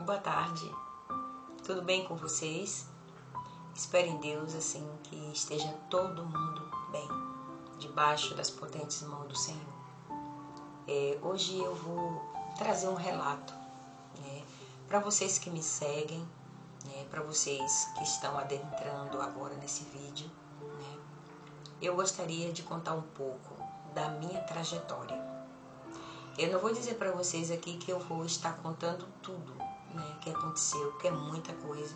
Boa tarde, tudo bem com vocês? Espero em Deus assim que esteja todo mundo bem, debaixo das potentes mãos do Senhor. Hoje eu vou trazer um relato, para vocês que me seguem, para vocês que estão adentrando agora nesse vídeo. Eu gostaria de contar um pouco da minha trajetória. Eu não vou dizer para vocês aqui que eu vou estar contando tudo, que aconteceu, porque é muita coisa.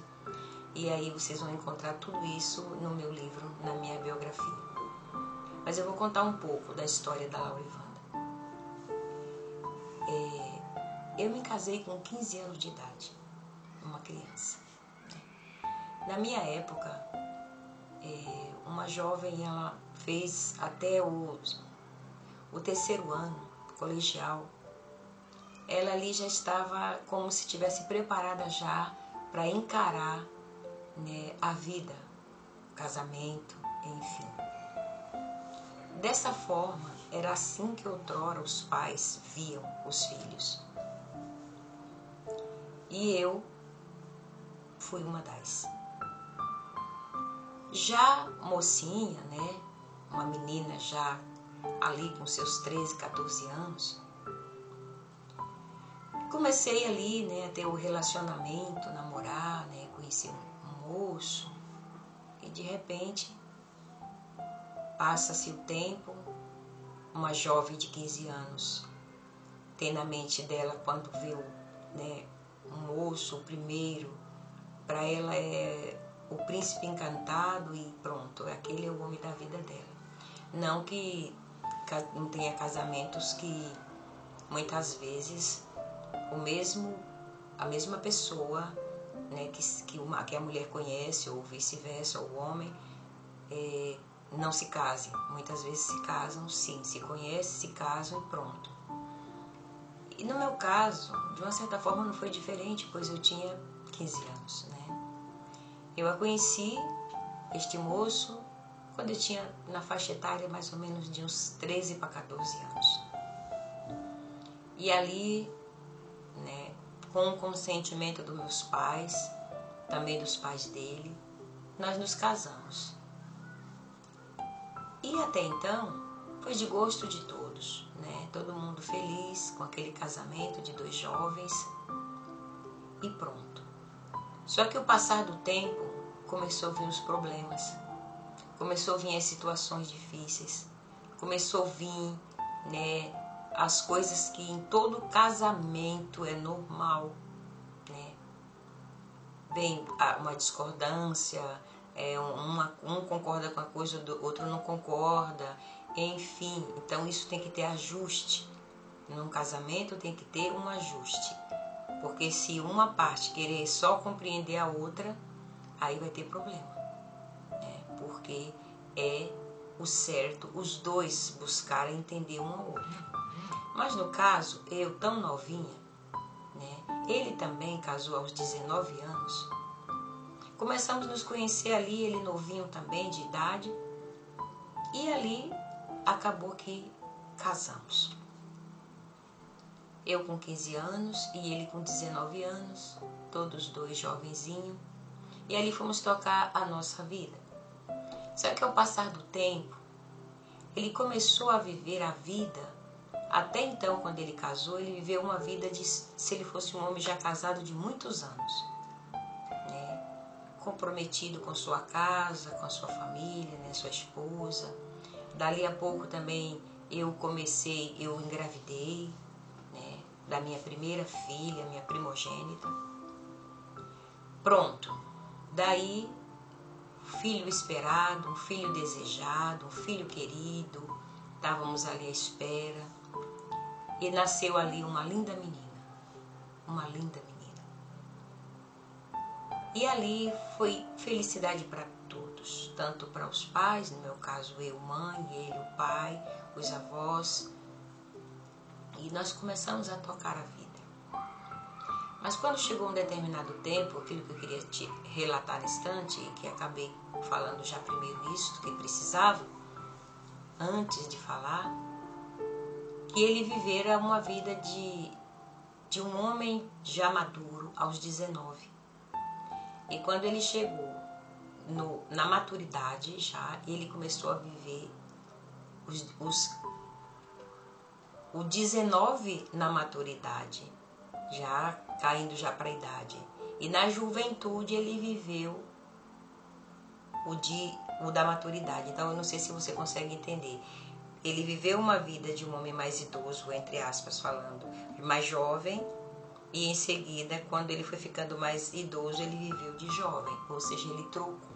E aí vocês vão encontrar tudo isso no meu livro, na minha biografia. Mas eu vou contar um pouco da história da Laurivanda. Eu me casei com 15 anos de idade, uma criança. Na minha época, uma jovem, ela fez até o terceiro ano colegial. Ela ali já estava como se estivesse preparada já para encarar a vida, o casamento, enfim. Dessa forma, era assim que outrora os pais viam os filhos. E eu fui uma das. Já mocinha, uma menina já ali com seus 13, 14 anos, comecei ali, a ter o relacionamento, namorar, conheci um moço e de repente passa-se o tempo, uma jovem de 15 anos tem na mente dela quando vê um moço, o primeiro, para ela é o príncipe encantado e pronto, aquele é o homem da vida dela. Não que não tenha casamentos que muitas vezes a mesma pessoa que a mulher conhece, ou vice-versa, ou o homem, não se case. Muitas vezes se casam, sim, se conhecem, se casam e pronto. E no meu caso, de uma certa forma não foi diferente, pois eu tinha 15 anos. Eu a conheci, este moço, quando eu tinha na faixa etária mais ou menos de uns 13 para 14 anos. E ali, com o consentimento dos meus pais, também dos pais dele, nós nos casamos. E até então, foi de gosto de todos, todo mundo feliz com aquele casamento de dois jovens e pronto. Só que o passar do tempo começou a vir os problemas, começou a vir as situações difíceis, começou a vir, as coisas que em todo casamento é normal, Vem uma discordância, um concorda com a coisa, do outro não concorda, enfim. Então isso tem que ter ajuste. Num casamento tem que ter um ajuste. Porque se uma parte querer só compreender a outra, aí vai ter problema. Porque é o certo os dois buscarem entender um ao outro. Mas no caso, eu tão novinha, ele também casou aos 19 anos. Começamos a nos conhecer ali, ele novinho também, de idade. E ali acabou que casamos. Eu com 15 anos e ele com 19 anos, todos dois jovenzinhos. E ali fomos tocar a nossa vida. Só que ao passar do tempo, ele começou a viver a vida. Até então, quando ele casou, ele viveu uma vida de se ele fosse um homem já casado de muitos anos, comprometido com sua casa, com a sua família, sua esposa. Dali a pouco também eu engravidei, da minha primeira filha, minha primogênita. Pronto, daí filho esperado, um filho desejado, um filho querido, estávamos ali à espera. E nasceu ali uma linda menina. E ali foi felicidade para todos, tanto para os pais, no meu caso eu, mãe, ele, o pai, os avós. E nós começamos a tocar a vida. Mas quando chegou um determinado tempo, aquilo que eu queria te relatar nesse instante, e que acabei falando já primeiro isso, que precisava, antes de falar, que ele vivera uma vida de de um homem já maduro aos 19. E quando ele chegou na maturidade já, ele começou a viver o 19 na maturidade, já caindo já para a idade. E na juventude ele viveu o da maturidade. Então eu não sei se você consegue entender. Ele viveu uma vida de um homem mais idoso, entre aspas falando, mais jovem, e em seguida, quando ele foi ficando mais idoso, ele viveu de jovem, ou seja, ele trocou.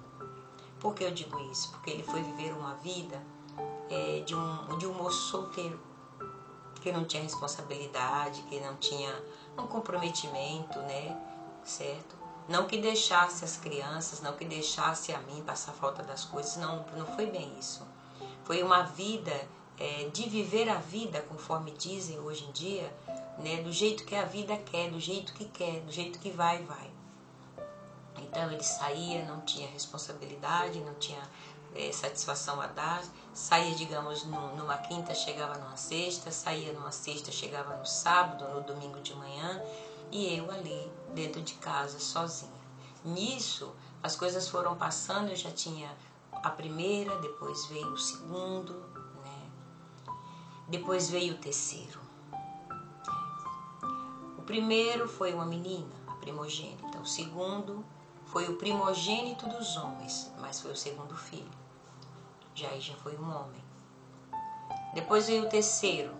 Por que eu digo isso? Porque ele foi viver uma vida de um moço solteiro, que não tinha responsabilidade, que não tinha um comprometimento, né? Certo? Não que deixasse as crianças, não que deixasse a mim passar falta das coisas, não foi bem isso. Foi uma vida de viver a vida, conforme dizem hoje em dia, né? Do jeito que a vida quer, do jeito que vai. Então ele saía, não tinha responsabilidade, não tinha satisfação a dar, saía, digamos, numa quinta, chegava numa sexta, saía numa sexta, chegava no sábado, no domingo de manhã, e eu ali dentro de casa sozinha. Nisso as coisas foram passando, eu já tinha a primeira, depois veio o segundo, né? Depois veio o terceiro. O primeiro foi uma menina, a primogênita. O segundo foi o primogênito dos homens, mas foi o segundo filho. Já foi um homem. Depois veio o terceiro,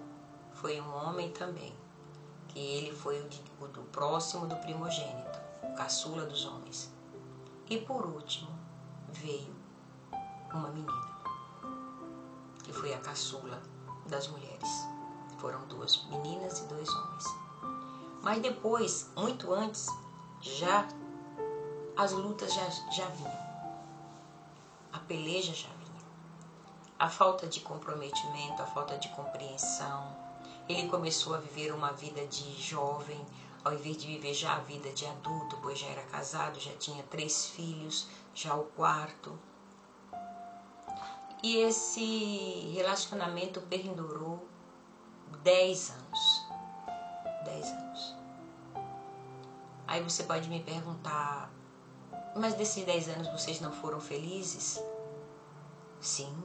foi um homem também, que ele foi o do próximo do primogênito, o caçula dos homens. E por último veio uma menina, que foi a caçula das mulheres. Foram 2 meninas e 2 homens. Mas depois, muito antes, já as lutas já vinham. A peleja já vinha. A falta de comprometimento, a falta de compreensão. Ele começou a viver uma vida de jovem, ao invés de viver já a vida de adulto, pois já era casado, já tinha 3 filhos, já o 4º. E esse relacionamento perdurou 10 anos. 10 anos. Aí você pode me perguntar, mas desses 10 anos vocês não foram felizes? Sim,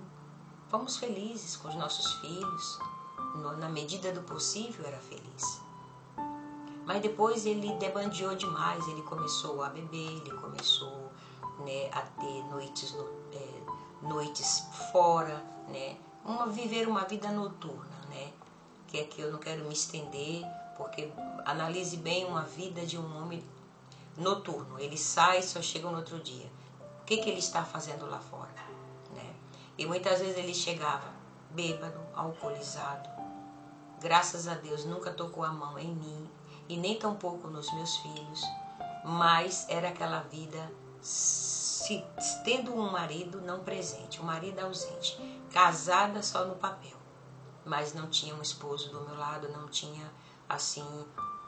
fomos felizes com os nossos filhos. Na medida do possível era feliz. Mas depois ele debandeou demais, ele começou a beber, ele começou, né, a ter noites fora, né, viver uma vida noturna, né, que é que eu não quero me estender, porque analise bem uma vida de um homem noturno. Ele sai e só chega no outro dia. O que ele está fazendo lá fora, né? E muitas vezes ele chegava bêbado, alcoolizado. Graças a Deus nunca tocou a mão em mim e nem tampouco nos meus filhos, mas era aquela vida tendo um marido não presente, um marido ausente, casada só no papel, mas não tinha um esposo do meu lado, não tinha assim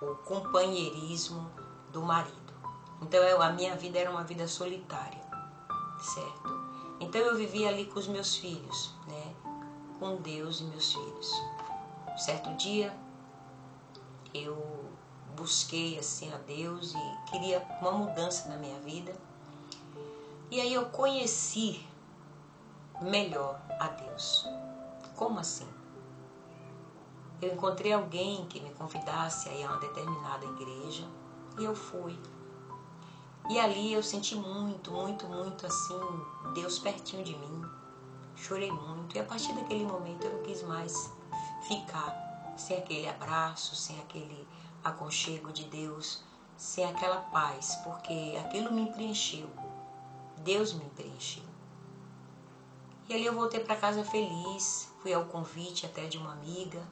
o companheirismo do marido. Então a minha vida era uma vida solitária, certo? Então eu vivia ali com os meus filhos, né? Com Deus e meus filhos. Certo dia eu busquei assim a Deus e queria uma mudança na minha vida. E aí eu conheci melhor a Deus. Como assim? Eu encontrei alguém que me convidasse a ir a uma determinada igreja e eu fui. E ali eu senti muito assim, Deus pertinho de mim. Chorei muito e a partir daquele momento eu não quis mais ficar sem aquele abraço, sem aquele aconchego de Deus, sem aquela paz, porque aquilo me preencheu. Deus me preencheu. E ali eu voltei para casa feliz, fui ao convite até de uma amiga,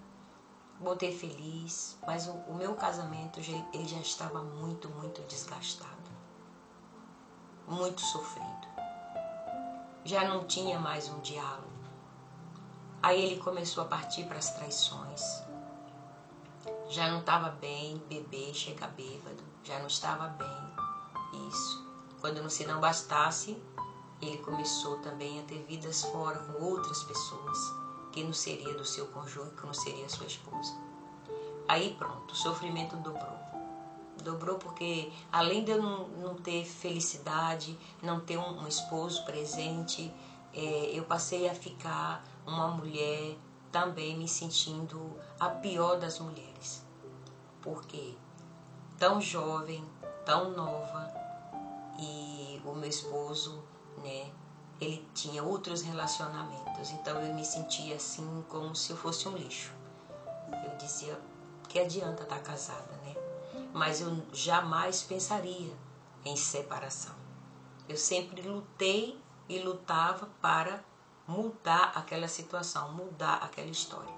voltei feliz, mas o meu casamento ele já estava muito desgastado, muito sofrido. Já não tinha mais um diálogo. Aí ele começou a partir para as traições. Já não estava bem beber, chegar bêbado, já não estava bem isso. Quando se não bastasse, ele começou também a ter vidas fora com outras pessoas, que não seria do seu cônjuge, que não seria sua esposa. Aí pronto, o sofrimento dobrou. Dobrou porque além de eu não ter felicidade, não ter um esposo presente, eu passei a ficar uma mulher também me sentindo a pior das mulheres. Porque tão jovem, tão nova, e o meu esposo, né, ele tinha outros relacionamentos, então eu me sentia assim como se eu fosse um lixo. Eu dizia, que adianta estar casada, né? Mas eu jamais pensaria em separação. Eu sempre lutei e lutava para mudar aquela situação, mudar aquela história.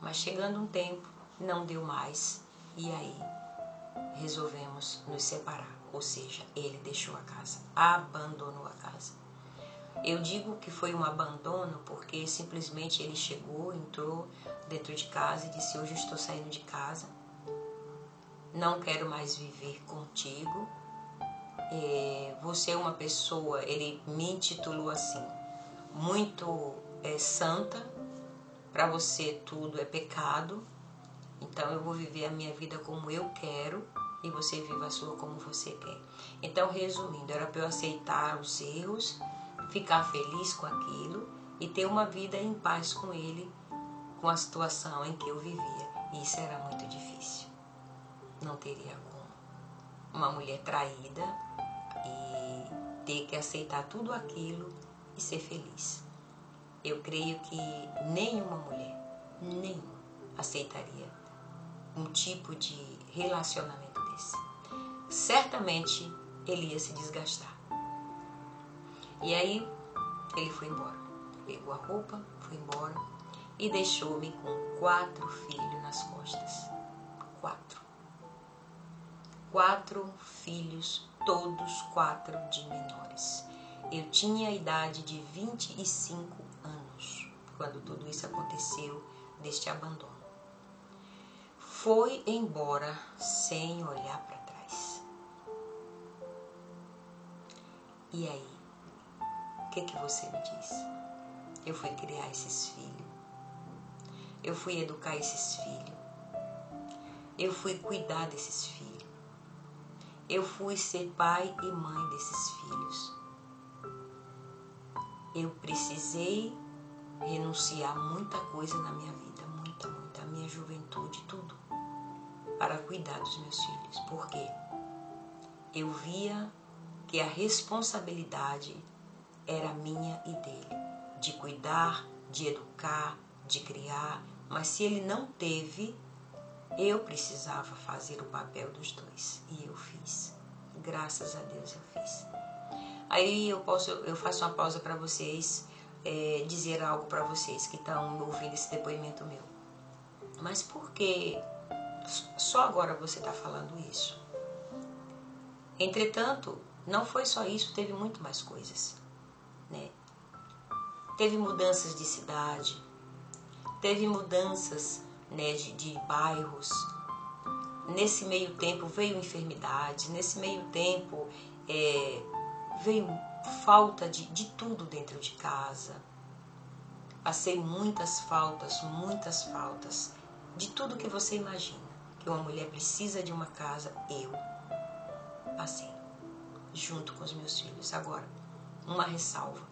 Mas chegando um tempo, não deu mais, e aí resolvemos nos separar. Ou seja, ele deixou a casa, abandonou a casa. Eu digo que foi um abandono porque simplesmente ele chegou, entrou dentro de casa e disse, hoje eu estou saindo de casa, não quero mais viver contigo, você é uma pessoa, ele me intitulou assim, muito santa, para você tudo é pecado, então eu vou viver a minha vida como eu quero e você viva a sua como você quer. Então, resumindo, era para eu aceitar os erros, ficar feliz com aquilo e ter uma vida em paz com ele, com a situação em que eu vivia. E isso era muito difícil. Não teria como. Uma mulher traída e ter que aceitar tudo aquilo e ser feliz. Eu creio que nenhuma mulher, aceitaria um tipo de relacionamento desse. Certamente ele ia se desgastar. E aí ele foi embora. Pegou a roupa, foi embora e deixou-me com 4 filhos nas costas. 4 filhos, todos 4 de menores. Eu tinha a idade de 25 anos quando tudo isso aconteceu, deste abandono. Foi embora sem olhar para trás. E aí, o que você me diz? Eu fui criar esses filhos, eu fui educar esses filhos, eu fui cuidar desses filhos, eu fui ser pai e mãe desses filhos. Eu precisei renunciar muita coisa na minha vida, muita, a minha juventude, tudo, para cuidar dos meus filhos, porque eu via que a responsabilidade era minha e dele, de cuidar, de educar, de criar, mas se ele não teve, eu precisava fazer o papel dos dois, e eu fiz. Graças a Deus eu fiz. Aí eu faço uma pausa para vocês, dizer algo para vocês que estão ouvindo esse depoimento meu. Mas por que só agora você está falando isso? Entretanto, não foi só isso, teve muito mais coisas, né? Teve mudanças de cidade, teve mudanças, né, de bairros. Nesse meio tempo veio enfermidade, nesse meio tempo veio falta de tudo dentro de casa. Passei muitas faltas, de tudo que você imagina. Que uma mulher precisa de uma casa, eu passei, junto com os meus filhos. Agora, uma ressalva.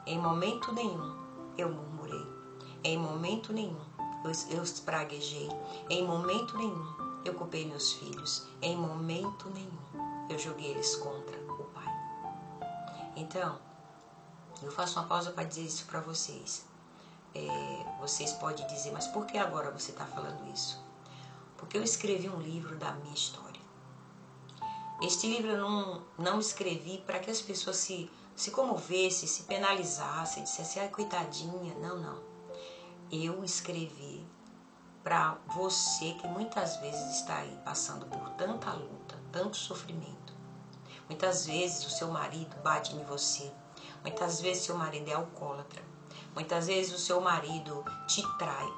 Em momento nenhum eu murmurei. Em momento nenhum eu praguejei. Em momento nenhum eu culpei meus filhos. Em momento nenhum eu joguei eles contra o pai. Então, eu faço uma pausa para dizer isso para vocês. Vocês podem dizer, mas por que agora você está falando isso? Porque eu escrevi um livro da minha história. Este livro eu não escrevi para que as pessoas se comovessem, se penalizassem, dissessem, ai, coitadinha. Não. Eu escrevi para você que muitas vezes está aí passando por tanta luta, tanto sofrimento. Muitas vezes o seu marido bate em você. Muitas vezes seu marido é alcoólatra. Muitas vezes o seu marido te trai.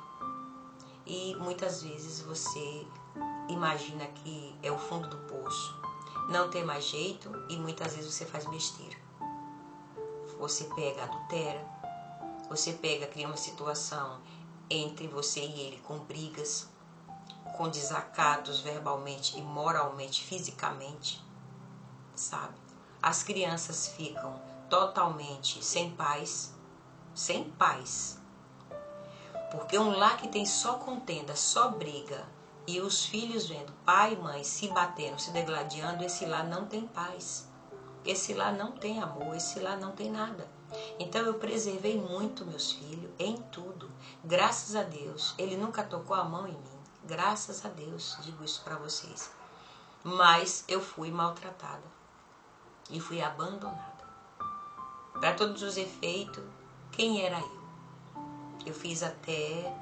E muitas vezes você imagina que é o fundo do poço. Não tem mais jeito e muitas vezes você faz besteira. Você pega, adultera. Você cria uma situação entre você e ele com brigas. com desacatos verbalmente e moralmente, fisicamente, sabe? As crianças ficam totalmente sem paz, porque um lar que tem só contenda, só briga, e os filhos vendo pai e mãe se batendo, se degladiando, esse lar não tem paz, esse lar não tem amor, esse lar não tem nada. Então eu preservei muito meus filhos em tudo, graças a Deus. Ele nunca tocou a mão em mim, graças a Deus, digo isso para vocês. Mas eu fui maltratada e fui abandonada. Para todos os efeitos, quem era eu? Eu fiz até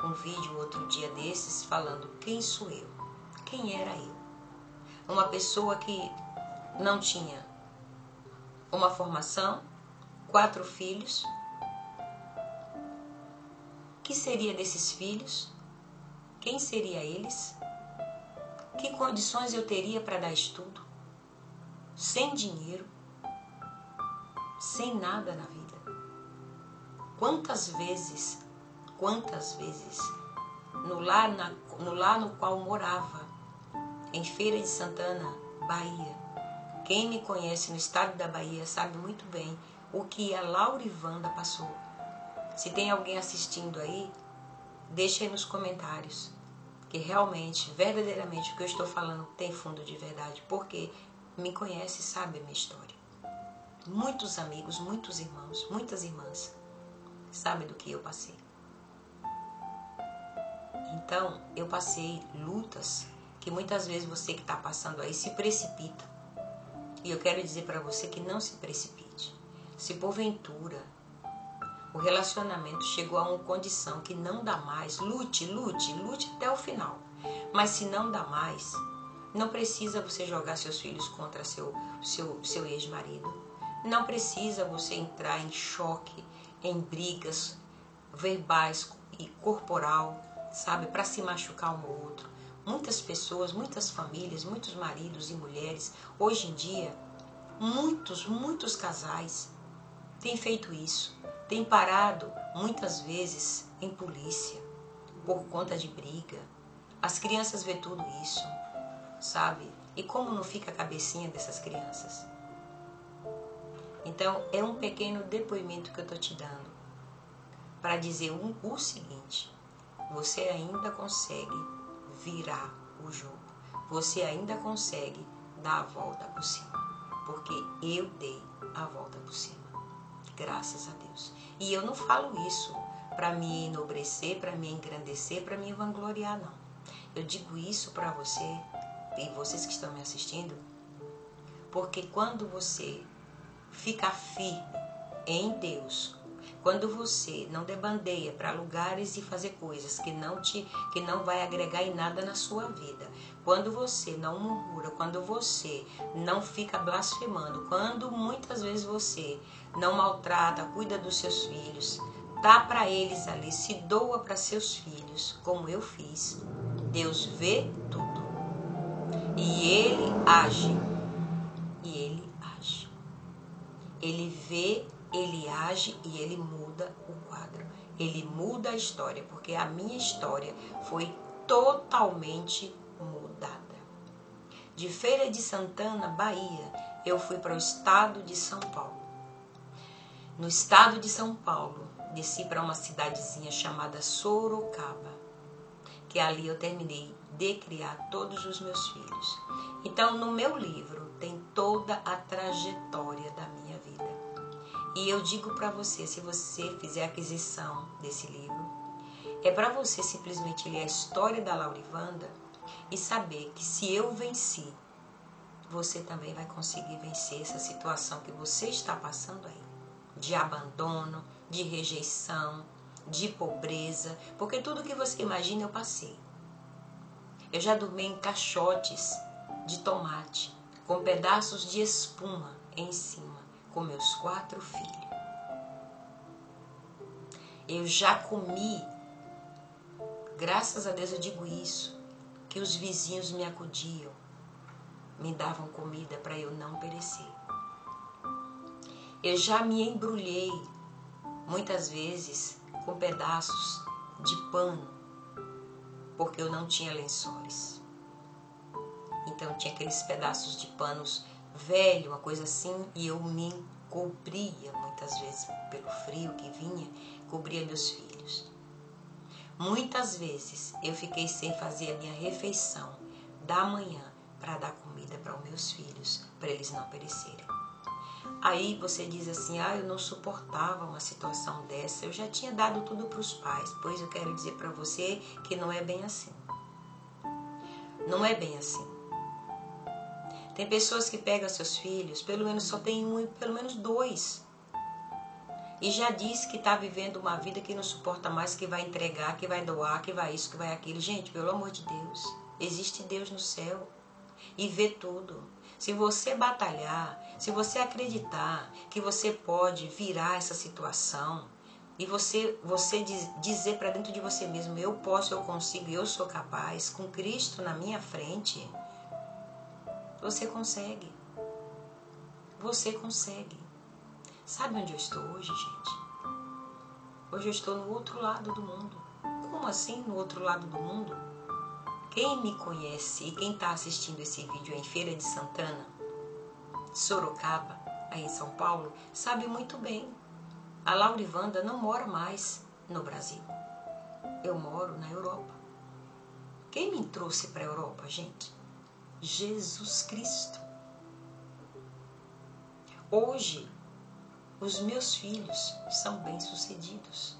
um vídeo outro dia desses falando quem sou eu, quem era eu. Uma pessoa que não tinha uma formação, 4 filhos. O que seria desses filhos? Quem seria eles? Que condições eu teria para dar estudo? Sem dinheiro, sem nada na vida. Quantas vezes, no lar no qual morava, em Feira de Santana, Bahia. Quem me conhece no estado da Bahia sabe muito bem o que a Laurivanda passou. Se tem alguém assistindo aí, deixa aí nos comentários, que realmente, verdadeiramente, o que eu estou falando tem fundo de verdade, porque me conhece e sabe a minha história. Muitos amigos, muitos irmãos, muitas irmãs sabem do que eu passei. Então, eu passei lutas que muitas vezes você que está passando aí se precipita. E eu quero dizer para você que não se precipite. Se porventura o relacionamento chegou a uma condição que não dá mais, lute até o final. Mas se não dá mais, não precisa você jogar seus filhos contra seu ex-marido. Não precisa você entrar em choque, em brigas verbais e corporal, sabe, para se machucar um ao outro. Muitas pessoas, muitas famílias, muitos maridos e mulheres, hoje em dia, muitos casais têm feito isso. Têm parado, muitas vezes, em polícia, por conta de briga. As crianças vê tudo isso, sabe? E como não fica a cabecinha dessas crianças? Então, é um pequeno depoimento que eu estou te dando para dizer o seguinte: você ainda consegue virar o jogo, você ainda consegue dar a volta por cima, porque eu dei a volta por cima, graças a Deus. E eu não falo isso para me enobrecer, para me engrandecer, para me vangloriar, não. Eu digo isso para você e vocês que estão me assistindo, porque quando você fica firme em Deus, quando você não debandeia para lugares e fazer coisas que não vai agregar em nada na sua vida, quando você não murmura, quando você não fica blasfemando, quando muitas vezes você não maltrata, cuida dos seus filhos, dá para eles ali, se doa para seus filhos, como eu fiz, Deus vê tudo. E Ele age. E Ele age. Ele vê, Ele age e Ele muda o quadro. Ele muda a história, porque a minha história foi totalmente mudada. De Feira de Santana, Bahia, eu fui para o estado de São Paulo. No estado de São Paulo, desci para uma cidadezinha chamada Sorocaba, que ali eu terminei de criar todos os meus filhos. Então, no meu livro tem toda a trajetória da minha vida. E eu digo para você, se você fizer aquisição desse livro, é para você simplesmente ler a história da Laurivanda e saber que se eu venci, você também vai conseguir vencer essa situação que você está passando aí, de abandono, de rejeição, de pobreza, porque tudo que você imagina eu passei. Eu já dormi em caixotes de tomate, com pedaços de espuma em cima, com meus 4 filhos. Eu já comi, graças a Deus eu digo isso, que os vizinhos me acudiam, me davam comida para eu não perecer. Eu já me embrulhei, muitas vezes, com pedaços de pano porque eu não tinha lençóis. Então tinha aqueles pedaços de panos velho, uma coisa assim, e eu me cobria muitas vezes pelo frio que vinha, cobria meus filhos. Muitas vezes eu fiquei sem fazer a minha refeição da manhã para dar comida para os meus filhos, para eles não perecerem. Aí você diz assim, eu não suportava uma situação dessa, eu já tinha dado tudo para os pais. Pois eu quero dizer para você que não é bem assim. Não é bem assim. Tem pessoas que pegam seus filhos, pelo menos só tem um, pelo menos dois. E já diz que está vivendo uma vida que não suporta mais, que vai entregar, que vai doar, que vai isso, que vai aquilo. Gente, pelo amor de Deus, existe Deus no céu e vê tudo. Se você batalhar, se você acreditar que você pode virar essa situação e você dizer para dentro de você mesmo, eu posso, eu consigo, eu sou capaz, com Cristo na minha frente, você consegue. Você consegue. Sabe onde eu estou hoje, gente? Hoje eu estou no outro lado do mundo. Como assim no outro lado do mundo? Quem me conhece e quem está assistindo esse vídeo em Feira de Santana, Sorocaba, aí em São Paulo, sabe muito bem. A Laurivanda não mora mais no Brasil. Eu moro na Europa. Quem me trouxe para a Europa, gente? Jesus Cristo. Hoje, os meus filhos são bem-sucedidos.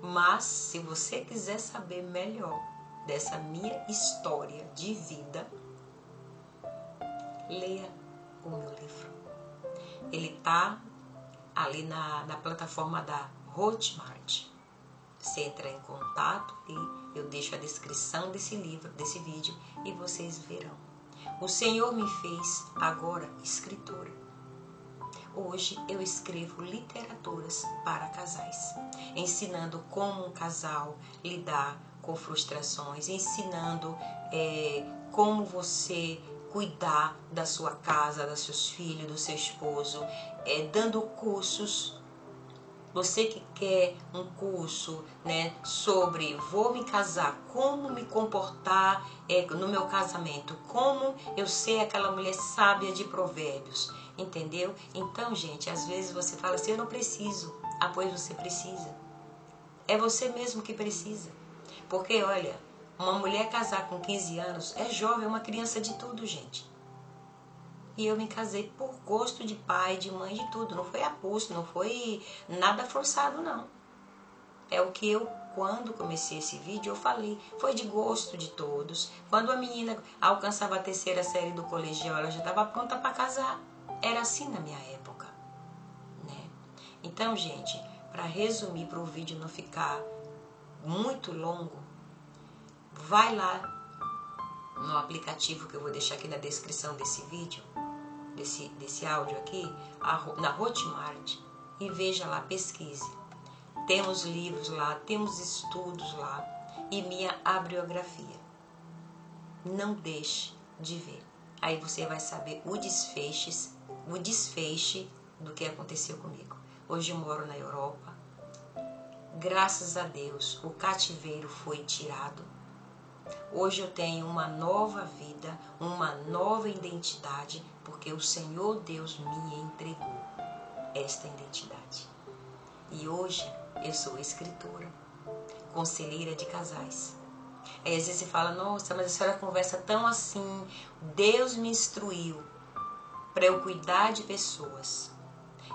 Mas, se você quiser saber melhor dessa minha história de vida, leia o meu livro. Ele está ali na plataforma da Hotmart. Você entra em contato e eu deixo a descrição desse livro, desse vídeo, e vocês verão. O Senhor me fez agora escritora. Hoje eu escrevo literaturas para casais, ensinando como um casal lidar com frustrações, ensinando como você cuidar da sua casa, dos seus filhos, do seu esposo, dando cursos. Você que quer um curso, sobre vou me casar, como me comportar no meu casamento, como eu ser aquela mulher sábia de provérbios, entendeu? Então, gente, às vezes você fala assim, eu não preciso, pois você precisa. É você mesmo que precisa. Porque, olha, uma mulher casar com 15 anos é jovem, é uma criança de tudo, gente. E eu me casei por gosto de pai, de mãe, de tudo. Não foi aposto, não foi nada forçado, não. É o que eu, quando comecei esse vídeo, eu falei. Foi de gosto de todos. Quando a menina alcançava a 3ª série do colegial, ela já estava pronta para casar. Era assim na minha época, né? Então, gente, para resumir, para o vídeo não ficar muito longo, vai lá no aplicativo que eu vou deixar aqui na descrição desse vídeo, desse áudio aqui, na Hotmart, e veja lá, pesquise. Temos livros lá, temos estudos lá e minha bibliografia. Não deixe de ver. Aí você vai saber o desfecho do que aconteceu comigo. Hoje eu moro na Europa. Graças a Deus, o cativeiro foi tirado. Hoje eu tenho uma nova vida, uma nova identidade, porque o Senhor Deus me entregou esta identidade. E hoje eu sou escritora, conselheira de casais. Aí às vezes você fala, nossa, mas a senhora conversa tão assim. Deus me instruiu para eu cuidar de pessoas.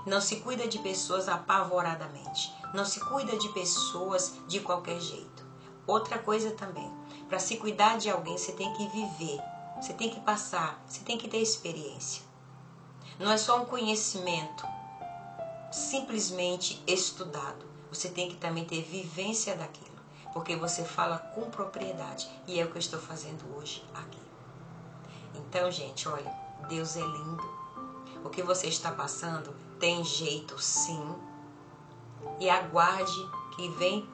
Não se cuida de pessoas apavoradamente. Não se cuida de pessoas de qualquer jeito. Outra coisa também, para se cuidar de alguém, você tem que viver, você tem que passar, você tem que ter experiência. Não é só um conhecimento simplesmente estudado. Você tem que também ter vivência daquilo, porque você fala com propriedade. E é o que eu estou fazendo hoje aqui. Então, gente, olha, Deus é lindo. O que você está passando tem jeito, sim. E aguarde que vem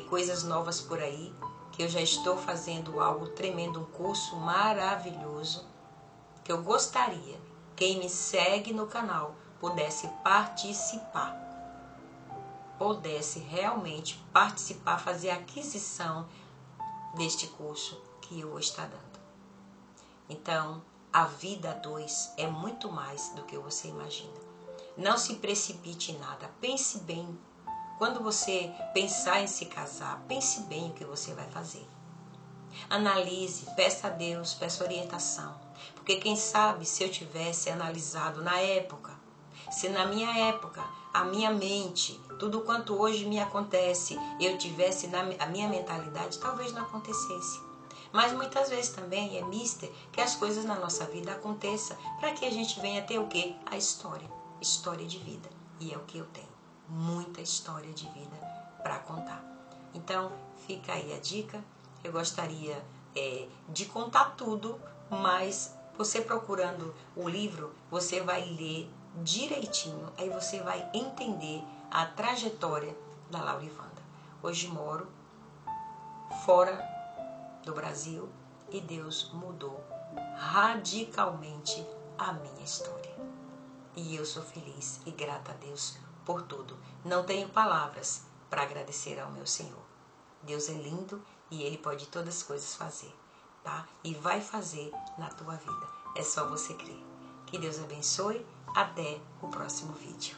coisas novas por aí, que eu já estou fazendo algo tremendo, um curso maravilhoso, que eu gostaria, quem me segue no canal, pudesse participar. Pudesse realmente participar, fazer a aquisição deste curso que eu vou estar dando. Então, a vida a dois é muito mais do que você imagina. Não se precipite em nada, pense bem. Quando você pensar em se casar, pense bem o que você vai fazer. Analise, peça a Deus, peça orientação. Porque quem sabe se eu tivesse analisado na época, se na minha época, a minha mente, tudo quanto hoje me acontece, eu tivesse a minha mentalidade, talvez não acontecesse. Mas muitas vezes também é mister que as coisas na nossa vida aconteçam para que a gente venha ter o quê? A história de vida. E é o que eu tenho, muita história de vida para contar. Então, fica aí a dica. Eu gostaria de contar tudo, mas você procurando o livro, você vai ler direitinho, aí você vai entender a trajetória da Laurivanda. Hoje moro fora do Brasil e Deus mudou radicalmente a minha história. E eu sou feliz e grata a Deus por tudo. Não tenho palavras para agradecer ao meu Senhor. Deus é lindo e Ele pode todas as coisas fazer, tá? E vai fazer na tua vida. É só você crer. Que Deus abençoe. Até o próximo vídeo.